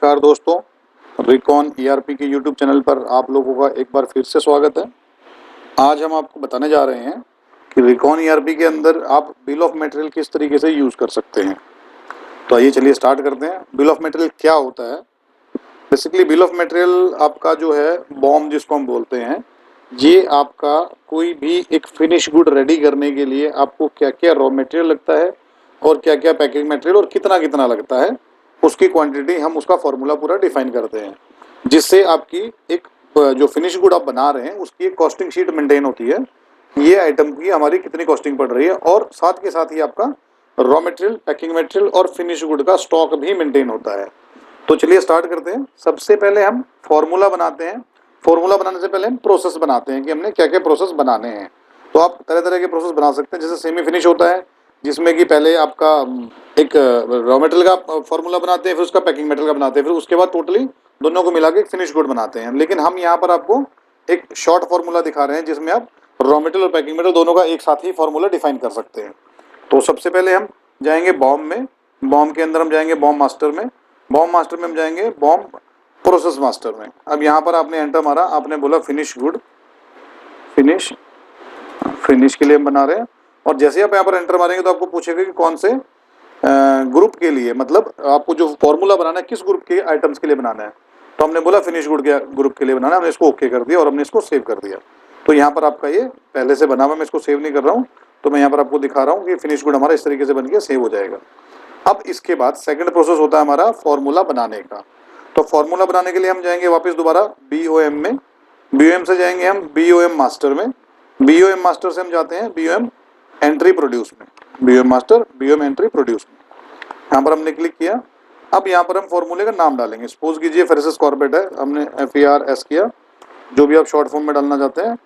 नमस्कार दोस्तों, recon ERP के यूट्यूब चैनल पर आप लोगों का एक बार फिर से स्वागत है। आज हम आपको बताने जा रहे हैं कि रिकॉन ईआरपी के अंदर आप बिल ऑफ मटेरियल किस तरीके से यूज़ कर सकते हैं। तो आइए चलिए स्टार्ट करते हैं। बिल ऑफ मटेरियल क्या होता है? बेसिकली बिल ऑफ मटेरियल आपका जो है बॉम जिसको हम बोलते हैं, ये आपका कोई भी एक फिनिश गुड रेडी करने के लिए आपको क्या क्या रॉ मटेरियल लगता है और क्या क्या पैकिंग मटेरियल और कितना कितना लगता है, उसकी क्वांटिटी हम उसका फॉर्मूला पूरा डिफाइन करते हैं, जिससे आपकी एक जो फिनिश गुड आप बना रहे हैं उसकी एक कॉस्टिंग शीट मेंटेन होती है। ये आइटम की हमारी कितनी कॉस्टिंग पड़ रही है और साथ के साथ ही आपका रॉ मटेरियल, पैकिंग मटेरियल और फिनिश गुड का स्टॉक भी मेंटेन होता है। तो चलिए स्टार्ट करते हैं। सबसे पहले हम फॉर्मूला बनाते हैं। फॉर्मूला बनाने से पहले हम प्रोसेस बनाते हैं कि हमने क्या क्या प्रोसेस बनाने हैं। तो आप तरह तरह के प्रोसेस बना सकते हैं। जैसे सेमी फिनिश होता है, जिसमें कि पहले आपका एक रॉ मटेरियल का फॉर्मूला बनाते हैं, फिर उसका पैकिंग मटेरियल का बनाते हैं, फिर उसके बाद टोटली दोनों को मिला के एक फिनिश गुड बनाते हैं। लेकिन हम यहाँ पर आपको एक शॉर्ट फॉर्मूला दिखा रहे हैं जिसमें आप रॉ मटेरियल और पैकिंग मटेरियल दोनों का एक साथ ही फॉर्मूला डिफाइन कर सकते हैं। तो सबसे पहले हम जाएंगे बॉम में। बॉम के अंदर हम जाएंगे बॉम मास्टर में। बॉम मास्टर में हम जाएंगे बॉम प्रोसेस मास्टर में। अब यहाँ पर आपने एंटर मारा, आपने बोला फिनिश गुड, फिनिश के लिए हम बना रहे हैं। और जैसे आप यहाँ पर एंटर मारेंगे तो आपको पूछेगा कि कौन से ग्रुप के लिए, मतलब आपको जो फॉर्मूला बनाना है किस ग्रुप के आइटम्स के लिए बनाना है। तो हमने बोला फिनिश गुड के ग्रुप के लिए बनाना है। हमने इसको ओके कर दिया और हमने इसको सेव कर दिया। तो यहाँ पर आपका ये पहले से बना हुआ, मैं इसको सेव नहीं कर रहा हूँ, तो मैं यहाँ पर आपको दिखा रहा हूँ कि फिनिश गुड हमारा इस तरीके से बन के सेव हो जाएगा। अब इसके बाद सेकंड प्रोसेस होता है हमारा फॉर्मूला बनाने का। तो फॉर्मूला बनाने के लिए हम जाएंगे वापस दोबारा बीओएम में। बीओएम से जाएंगे हम बीओएम मास्टर में। बीओएम मास्टर से हम जाते हैं बीओएम एंट्री प्रोड्यूस में। BOM master, BOM entry produce में, यहाँ पर हमने क्लिक किया। अब यहाँ पर हम फॉर्मूले का नाम डालेंगे। सपोज कीजिए फेरेसिस कॉर्बेट है, हमने FERS किया, जो भी आप शॉर्ट फॉर्म में डालना चाहते हैं,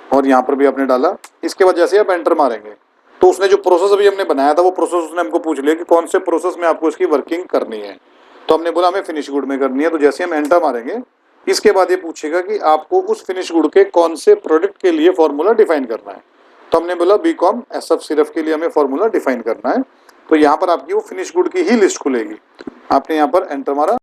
और यहाँ पर भी आपने डाला। इसके बाद जैसे आप एंटर मारेंगे तो उसने जो प्रोसेस अभी हमने बनाया था वो प्रोसेस उसने हमको पूछ लिया कि कौन से प्रोसेस में आपको इसकी वर्किंग करनी है। तो हमने बोला हमें फिनिश गुड में करनी है। तो जैसे हम एंटर मारेंगे इसके बाद ये पूछेगा कि आपको उस फिनिश गुड के कौन से प्रोडक्ट के लिए फॉर्मूला डिफाइन करना है। तो हमने बोला बीकॉम SF सिरफ के लिए हमें फॉर्मूला डिफाइन करना है। तो यहाँ पर आपकी वो फिनिश गुड की ही लिस्ट खुलेगी। आपने यहाँ पर एंटर मारा।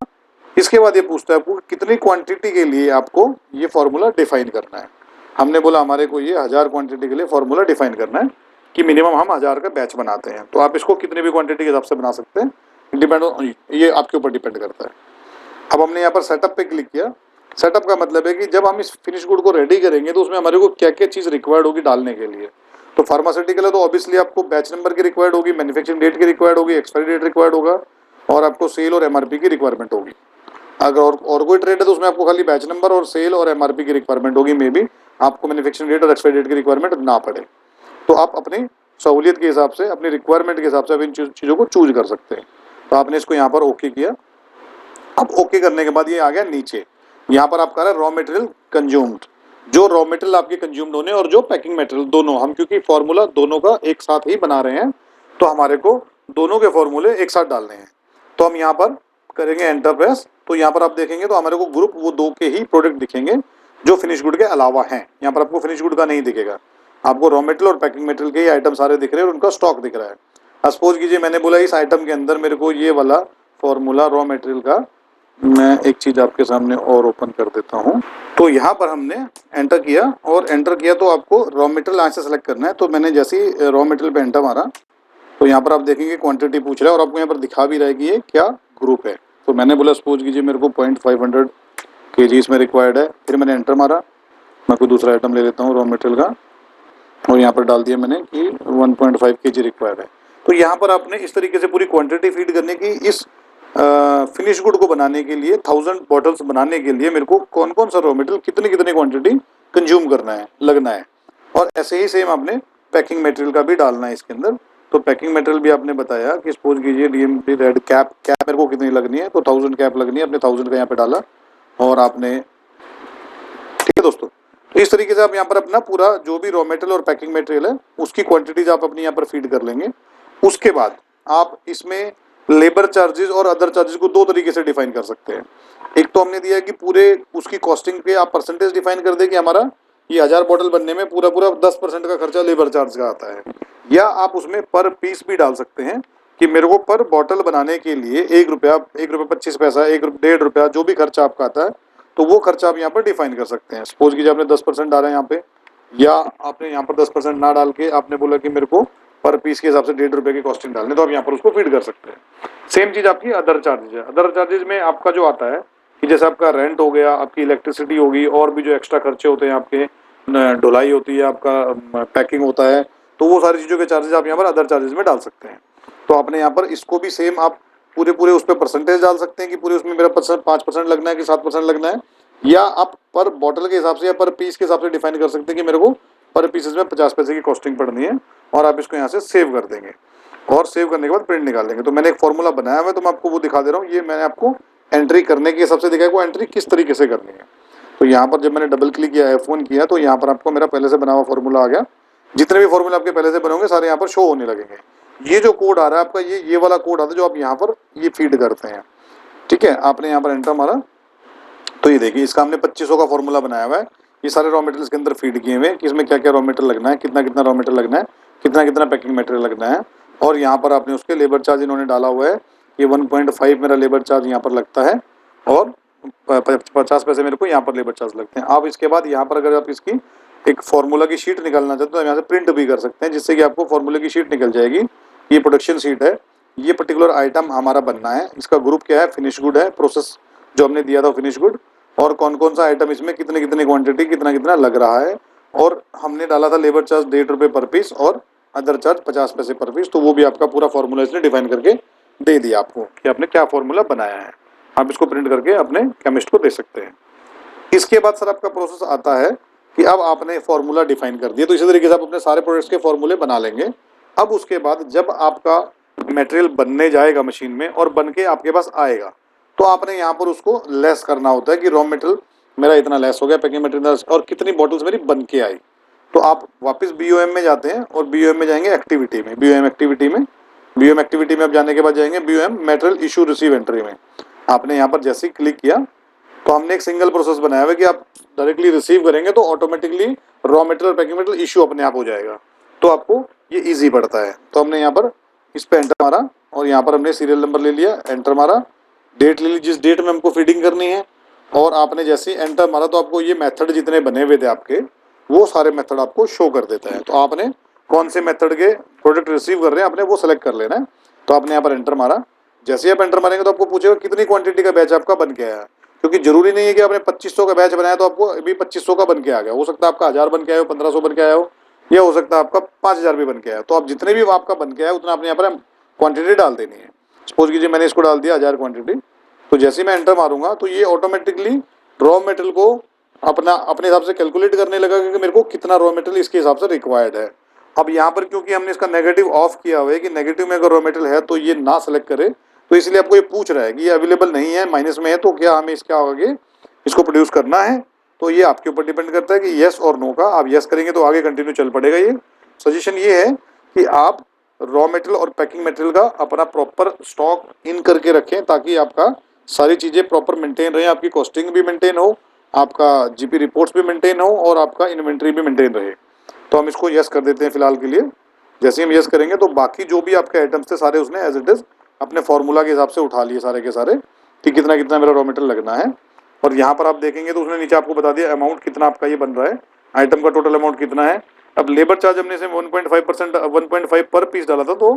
इसके बाद ये पूछता है आपको कितनी क्वांटिटी के लिए आपको ये फॉर्मूला डिफाइन करना है। हमने बोला हमारे को ये 1000 क्वांटिटी के लिए फॉर्मूला डिफाइन करना है कि मिनिमम हम 1000 का बैच बनाते हैं। तो आप इसको कितनी भी क्वांटिटी के हिसाब से बना सकते हैं, डिपेंड, ये आपके ऊपर डिपेंड करता है। अब हमने यहाँ पर सेटअप पे क्लिक किया। सेटअप का मतलब है कि जब हम इस फिनिश गुड को रेडी करेंगे तो उसमें हमारे को क्या क्या चीज़ रिक्वायर्ड होगी डालने के लिए। तो फार्मास्यूटिकल है तो ऑब्वियसली आपको बैच नंबर की रिक्वायर्ड होगी, मैन्युफैक्चरिंग डेट की रिक्वायर्ड होगी, एक्सपायरी डेट रिक्वायर्ड होगा, और आपको सेल और MRP की रिक्वायरमेंट होगी। अगर और कोई ट्रेड है तो उसमें आपको खाली बैच नंबर और सेल और MRP की रिक्वायरमेंट होगी। मे बी आपको मैन्युफैक्चरिंग डेट और एक्सपायरी डेट की रिक्वायरमेंट ना पड़े। तो आप अपनी सहूलियत के हिसाब से, अपनी रिक्वायरमेंट के हिसाब से आप इन चीज़ों को चूज कर सकते हैं। तो आपने इसको यहाँ पर ओके किया। अब ओके करने के बाद ये आ गया नीचे। यहाँ पर आपका रहा रॉ मटेरियल कंज्यूम्ड, जो रॉ मटेरियल आपके कंज्यूम्ड होने और जो पैकिंग मटेरियल दोनों, हम क्योंकि फॉर्मूला दोनों का एक साथ ही बना रहे हैं तो हमारे को दोनों के फॉर्मूले एक साथ डालने हैं। तो हम यहाँ पर करेंगे एंटर प्रेस। तो यहाँ पर आप देखेंगे तो हमारे को ग्रुप वो दो के ही प्रोडक्ट दिखेंगे जो फिनिश गुड के अलावा हैं। यहाँ पर आपको फिनिश गुड का नहीं दिखेगा, आपको रॉ मटेरियल और पैकिंग मटेरियल के ही आइटम सारे दिख रहे हैं और उनका स्टॉक दिख रहा है। सपोज कीजिए मैंने बोला इस आइटम के अंदर मेरे को ये वाला फॉर्मूला रॉ मटेरियल का, मैं एक चीज़ आपके सामने और ओपन कर देता हूँ। तो यहाँ पर हमने एंटर किया, और एंटर किया तो आपको रॉ मटेरियल यहाँ से सेलेक्ट करना है। तो मैंने जैसे ही रॉ मटेरियल पे एंटर मारा तो यहाँ पर आप देखेंगे क्वांटिटी पूछ रहा है और आपको यहाँ पर दिखा भी रहा है कि ये क्या ग्रुप है। तो मैंने बोला सपोज कीजिए मेरे को 0.500 kg इसमें रिक्वायर्ड है। फिर मैंने एंटर मारा, मैं कोई दूसरा आइटम ले लेता हूँ रॉ मटेरियल का, और यहाँ पर डाल दिया मैंने कि 1.5 kg रिक्वायर्ड है। तो यहाँ पर आपने इस तरीके से पूरी क्वांटिटी फीड करने की। इस फिनिश गुड को बनाने के लिए 1000 बॉटल्स बनाने के लिए मेरे को कौन कौन सा रॉ मटेरियल कितनी कितनी क्वांटिटी कंज्यूम करना है, लगना है। और ऐसे ही सेम आपने पैकिंग मटेरियल का भी डालना है इसके अंदर। तो पैकिंग मटेरियल भी आपने बताया कि सपोज कीजिए DMP रेड कैप मेरे को कितनी लगनी है, तो 1000 कैप लगनी है। अपने 1000 का यहाँ पे डाला और आपने, ठीक है दोस्तों। तो इस तरीके से आप यहाँ पर अपना पूरा जो भी रॉ मटेरियल और पैकिंग मटेरियल है उसकी क्वांटिटीज आप अपनी यहाँ पर फीड कर लेंगे। उसके बाद आप इसमें लेबर चार्जेस और अदर चार्जेस को दो तरीके से डिफाइन कर सकते हैं। एक तो हमने दिया है कि पूरे उसकी कॉस्टिंग पे आप परसेंटेज डिफाइन कर दे कि हमारा ये 1000 बॉटल बनने में पूरा 10% का खर्चा लेबर चार्ज का आता है, या आप उसमें पर पीस भी डाल सकते हैं कि मेरे को पर बॉटल बनाने के लिए 1 रुपया, 1 रुपया 25 पैसा, 1 1.5 रुपया जो भी खर्चा आपका आता है, तो वो खर्चा आप यहाँ पर डिफाइन कर सकते हैं। सपोज कीजिए आपने 10% डाला है यहाँ पे, या आपने यहाँ पर 10% ना डाल के आपने बोला कि मेरे को पर पीस के हिसाब से 1.5 रुपये की कॉस्टिंग डालनी, तो आप यहाँ पर उसको फीड कर सकते हैं। सेम चीज आपकी अदर चार्जेज है। अदर चार्जेज में आपका जो आता है कि जैसे आपका रेंट हो गया, आपकी इलेक्ट्रिसिटी होगी, और भी जो एक्स्ट्रा खर्चे होते हैं आपके, ढुलाई होती है, आपका पैकिंग होता है, तो वो सारी चीज़ों के चार्जेस आप यहाँ पर अदर चार्जेस में डाल सकते हैं। तो आपने यहाँ पर इसको भी सेम आप पूरे पूरे उस पर परसेंटेज डाल सकते हैं कि पूरे उसमें मेरा 5% लगना है कि 7% लगना है, या आप पर बॉटल के हिसाब से या पर पीस के हिसाब से डिफाइन कर सकते हैं कि मेरे को पर पीसेस में 50 पैसे की कॉस्टिंग पड़नी है, और आप इसको यहाँ से सेव कर देंगे, और सेव करने के बाद प्रिंट निकाल लेंगे। तो मैंने एक फॉर्मूला बनाया हुआ है, तो मैं आपको वो दिखा दे रहा हूँ। ये मैंने आपको एंट्री करने के हिसाब से दिखाया, वो एंट्री किस तरीके से करनी है। तो यहाँ पर जब मैंने डबल क्लिक किया, F1 किया, तो यहाँ पर आपको मेरा पहले से बना हुआ फॉर्मूला आ गया। जितने भी फॉर्मूला आपके पहले से बने होंगे सारे यहाँ पर शो होने लगेंगे। ये जो कोड आ रहा है आपका, ये वाला कोड आता है जो आप यहाँ पर ये फीड करते हैं। ठीक है, आपने यहाँ पर एंटर मारा, तो ये देखिए इसका हमने 2500 का फॉर्मूला बनाया हुआ है। ये सारे रॉ मटेरियल के अंदर फीड किए हुए हैं कि इसमें क्या क्या रॉ मटेरियल लगना है, कितना कितना रॉ मटेरियल लगना है, कितना कितना पैकिंग मटेरियल लगना है। और यहाँ पर आपने उसके लेबर चार्ज इन्होंने डाला हुआ है, ये 1.5 मेरा लेबर चार्ज यहाँ पर लगता है, और 50 पैसे मेरे को यहाँ पर लेबर चार्ज लगते हैं। आप इसके बाद यहाँ पर अगर आप इसकी एक फॉर्मूला की शीट निकालना चाहते हो तो यहाँ से प्रिंट भी कर सकते हैं, जिससे कि आपको फॉर्मूले की शीट निकल जाएगी। ये प्रोडक्शन शीट है, ये पर्टिकुलर आइटम हमारा बनना है, इसका ग्रुप क्या है, फिनिश गुड है, प्रोसेस जो हमने दिया था फिनिश गुड, और कौन कौन सा आइटम इसमें कितने कितने क्वांटिटी कितना कितना लग रहा है, और हमने डाला था लेबर चार्ज 1.5 रुपये पर पीस और अदर चार्ज 50 पैसे पर पीस। तो वो भी आपका पूरा फॉर्मूला इसने डिफाइन करके दे दिया आपको कि आपने क्या फॉर्मूला बनाया है। आप इसको प्रिंट करके अपने केमिस्ट को दे सकते हैं। इसके बाद सर आपका प्रोसेस आता है कि अब आपने फॉर्मूला डिफाइन कर दिया, तो इसी तरीके से आप अपने सारे प्रोडक्ट्स के फॉर्मूले बना लेंगे। अब उसके बाद जब आपका मटेरियल बनने जाएगा मशीन में और बन के आपके पास आएगा, तो आपने यहाँ पर उसको लेस करना होता है कि रॉ मटेरियल मेरा इतना लेस हो गया, पैकिंग मटेरियल और कितनी बॉटल्स मेरी बन के आई। तो आप वापस BOM में जाते हैं और BOM में जाएंगे एक्टिविटी में, BOM एक्टिविटी में आप जाने के बाद जाएंगे BOM material issue receive entry में। आपने यहाँ पर जैसे ही क्लिक किया तो हमने एक सिंगल प्रोसेस बनाया हुआ है कि आप डायरेक्टली रिसीव करेंगे तो automatically raw material packing material issue अपने आप हो जाएगा, तो आपको ये इजी पड़ता है। तो हमने यहाँ पर इस पर एंटर मारा और यहाँ पर हमने सीरियल नंबर ले लिया, एंटर मारा, डेट ले ली जिस डेट में हमको फीडिंग करनी है, और आपने जैसे ही एंटर मारा तो आपको ये मेथड जितने बने हुए थे आपके वो सारे मेथड आपको शो कर देता है। तो आपने कौन से मेथड के प्रोडक्ट रिसीव कर रहे हैं आपने वो सेलेक्ट कर लेना है। तो आपने यहाँ पर एंटर मारा, जैसे ही आप एंटर मारेंगे तो आपको पूछेगा कितनी क्वांटिटी का बैच आपका बन के आया, क्योंकि जरूरी नहीं है कि आपने 2500 का बैच बनाया तो आपको अभी 2500 का बन के आ गया, हो सकता है आपका 1000 बन के आया हो, 1500 बन के आया हो, या हो सकता है आपका 5000 भी बन के आया। तो आप जितने भी आपका बन के आया उतना आपने यहाँ पर क्वांटिटी डाल देनी है। सपोज कीजिए मैंने इसको डाल दिया 1000 क्वांटिटी, तो जैसे ही मैं एंटर मारूंगा तो ये ऑटोमेटिकली रॉ मटेरियल को अपने हिसाब से कैलकुलेट करने लगा कि मेरे को कितना रॉ मटेरियल इसके हिसाब से रिक्वायर्ड है। अब यहाँ पर क्योंकि हमने इसका नेगेटिव ऑफ किया हुआ है कि नेगेटिव में अगर रॉ मटेरियल है तो ये ना सेलेक्ट करे, तो इसलिए आपको ये पूछ रहा है कि ये अवेलेबल नहीं है, माइनस में है, तो क्या हमें इसके आगे इसको प्रोड्यूस करना है। तो ये आपके ऊपर डिपेंड करता है कि येस और नो का। आप येस करेंगे तो आगे कंटिन्यू चल पड़ेगा। ये सजेशन ये है कि आप रॉ मटेरियल और पैकिंग मटेरियल का अपना प्रॉपर स्टॉक इन करके रखें ताकि आपका सारी चीज़ें प्रॉपर मेंटेन रहे, आपकी कॉस्टिंग भी मेंटेन हो, आपका GP रिपोर्ट्स भी मेंटेन हो और आपका इन्वेंट्री भी मेंटेन रहे। तो हम इसको यस कर देते हैं फिलहाल के लिए। जैसे हम यस करेंगे तो बाकी जो भी आपके आइटम्स थे सारे उसने एज इट इज़ अपने फॉर्मूला के हिसाब से उठा लिए सारे के सारे कि कितना कितना मेरा रॉ मटेरियल लगना है। और यहाँ पर आप देखेंगे तो उसने नीचे आपको बता दिया अमाउंट कितना आपका ये बन रहा है, आइटम का टोटल अमाउंट कितना है। अब लेबर चार्ज हमने इसे 1.5 पर पीस डाला था तो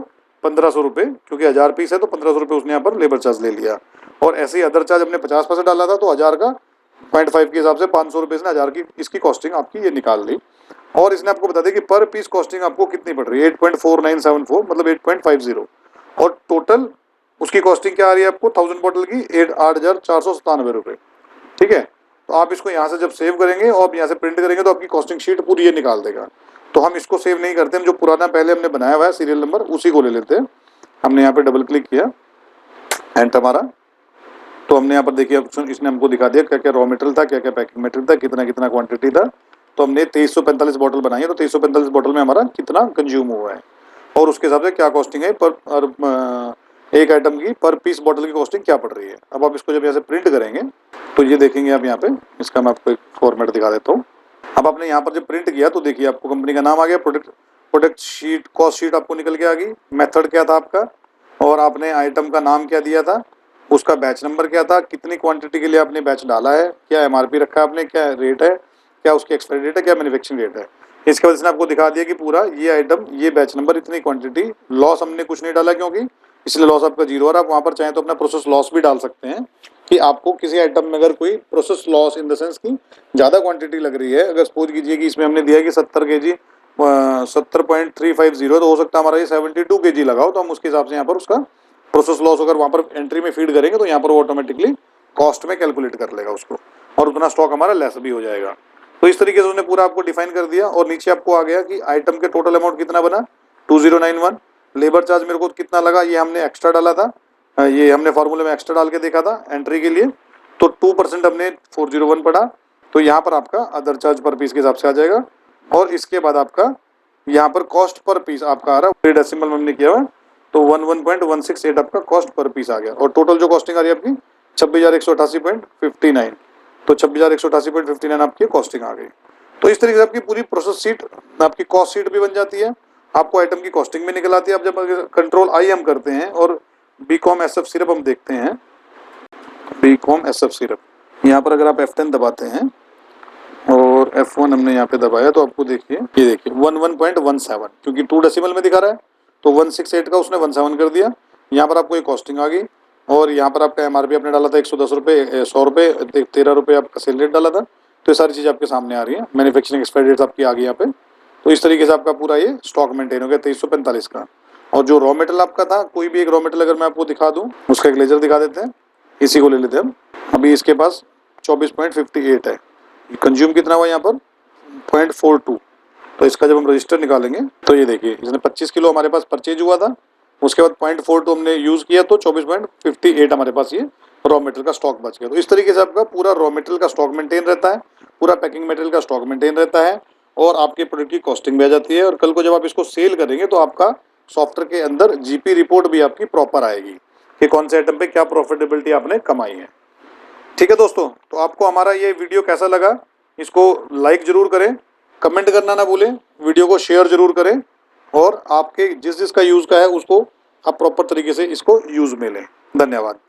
1500 रुपये, क्योंकि 1000 पीस है तो 1500 रुपये उसने यहाँ पर लेबर चार्ज ले लिया। और ऐसे ही अदर चार्ज हमने 50 पैसे डाला था तो 1000 का 0.5 के हिसाब से 500 रुपये से 1000 की इसकी कॉस्टिंग आपकी ये निकाल ली। और इसने आपको बता दिया कि पर पीस कॉस्टिंग आपको कितनी पड़ रही है, 8.4974 मतलब 8.50, और टोटल उसकी कॉस्टिंग क्या आ रही है आपको 1000 बॉटल की 8,497 रुपये। ठीक है, तो आप इसको यहाँ से जब सेव करेंगे और यहाँ से प्रिंट करेंगे तो आपकी कॉस्टिंग शीट पूरी ये निकाल देगा। तो हम इसको सेव नहीं करते, हम जो पुराना पहले हमने बनाया हुआ है सीरियल नंबर उसी को ले लेते हैं। हमने यहाँ पे डबल क्लिक किया, एंटर मारा, तो हमने यहाँ पर देखिए ऑप्शन इसने हमको दिखा दिया क्या क्या रॉ मटेरियल था, क्या क्या पैकिंग मटेरियल था, कितना कितना क्वांटिटी था। तो हमने 2345 बॉटल बनाई है, तो 2345 बॉटल में हमारा कितना कंज्यूम हुआ है और उसके हिसाब से क्या कॉस्टिंग है पर एक आइटम की पर पीस बॉटल की कॉस्टिंग क्या पड़ रही है। अब आप इसको जब यहाँ से प्रिंट करेंगे तो ये देखेंगे आप यहाँ पे, इसका मैं आपको एक फॉर्मेट दिखा देता हूँ। अब आपने यहाँ पर जब प्रिंट किया तो देखिए आपको कंपनी का नाम आ गया, प्रोडक्ट शीट, कॉस्ट शीट आपको निकल के आ गई, मेथड क्या था आपका, और आपने आइटम का नाम क्या दिया था, उसका बैच नंबर क्या था, कितनी क्वांटिटी के लिए आपने बैच डाला है, क्या एमआरपी रखा है आपने, क्या रेट है, क्या उसकी एक्सपायरी डेट है, क्या मैन्युफैक्चरिंग डेट है। इसके वजह से आपको दिखा दिया कि पूरा ये आइटम, ये बैच नंबर, इतनी क्वांटिटी, लॉस हमने कुछ नहीं डाला क्योंकि इसलिए लॉस आपका जीरो। और आप वहाँ पर चाहें तो अपना प्रोसेस लॉस भी डाल सकते हैं कि आपको किसी आइटम में अगर कोई process loss in the sense की ज़्यादा क्वांटिटी लग रही है, अगर सपोज कीजिए कि इसमें हमने दिया कि 70 kg 70.350, तो हो सकता है हमारा ये 72 kg लगाओ, तो हम उसके हिसाब से यहाँ पर उसका प्रोसेस लॉस अगर वहाँ पर एंट्री में फीड करेंगे तो यहाँ पर वो ऑटोमेटिकली कॉस्ट में कैलकुलेट कर लेगा उसको, और उतना स्टॉक हमारा लेस भी हो जाएगा। तो इस तरीके से उसने पूरा आपको डिफाइन कर दिया। और नीचे आपको आ गया कि आइटम के टोटल अमाउंट कितना बना 2091, लेबर चार्ज मेरे को कितना लगा, ये हमने एक्स्ट्रा डाला था, ये हमने फॉर्मूले में एक्स्ट्रा डाल के देखा था एंट्री के लिए, तो 2% हमने 401 पड़ा, तो यहाँ पर आपका अदर चार्ज पर पीस के हिसाब से आ जाएगा। और इसके बाद आपका यहाँ पर कॉस्ट पर पीस आपका आ रहा है, डेसिमल में हमने किया हुआ, तो 11.168 आपका कॉस्ट पर पीस आ गया। और टोटल जो कॉस्टिंग आ रही है आपकी 26,188.59, तो 26,188.59 आपकी कॉस्टिंग आ गई। तो इस तरीके से आपकी पूरी प्रोसेस शीट, आपकी कॉस्ट शीट भी बन जाती है, आपको आइटम की कॉस्टिंग भी निकल आती है। आप जब कंट्रोल आई हम करते हैं और बीकॉम एसएफ सिरप हम देखते हैं, बीकॉम एसएफ सिरप, यहाँ पर अगर आप F10 दबाते हैं और F1 हमने यहाँ पे दबाया, तो आपको देखिए, ये देखिए 11.17, क्योंकि 2 डेसिमल में दिखा रहा है तो 168 का उसने 17 कर दिया। यहाँ पर आपको एक कॉस्टिंग आ गई, और यहाँ पर आपका एमआरपी आपने डाला था 110 रुपये, 100 रुपये, 13 रुपये आपका सेल रेट डाला था। तो ये सारी चीज़ आपके सामने आ रही है, मैन्युफैक्चरिंग एक्सपायरी डेट आपकी आ गई यहाँ पे। तो इस तरीके से आपका पूरा ये स्टॉक मेंटेन हो गया 2345 का। और जो रॉ मेटेरियल आपका था, कोई भी एक रॉ मेटेरियल अगर मैं आपको दिखा दूँ, उसका एक लेजर दिखा देते हैं, इसी को ले लेते हैं हम। अभी इसके पास 24.58 है, कंज्यूम कितना हुआ यहाँ पर 0.42। तो इसका जब हम रजिस्टर निकालेंगे तो ये देखिए, इसने 25 किलो हमारे पास परचेज हुआ था, उसके बाद 0.42 हमने यूज़ किया, तो 24.58 हमारे पास ये रॉ मटेरियल का स्टॉक बच गया। तो इस तरीके से आपका पूरा रॉ मटेरियल का स्टॉक मेंटेन रहता है, पूरा पैकिंग मटेरियल का स्टॉक मेंटेन रहता है, और आपके प्रोडक्ट की कॉस्टिंग भी आ जाती है। और कल को जब आप इसको सेल करेंगे तो आपका सॉफ्टवेयर के अंदर जीपी रिपोर्ट भी आपकी प्रॉपर आएगी कि कौन से आइटम पे क्या प्रॉफिटेबिलिटी आपने कमाई है। ठीक है दोस्तों, तो आपको हमारा ये वीडियो कैसा लगा, इसको लाइक जरूर करें, कमेंट करना ना भूलें, वीडियो को शेयर जरूर करें, और आपके जिस जिसका यूज़ का है उसको आप प्रॉपर तरीके से इसको यूज़ में लें। धन्यवाद।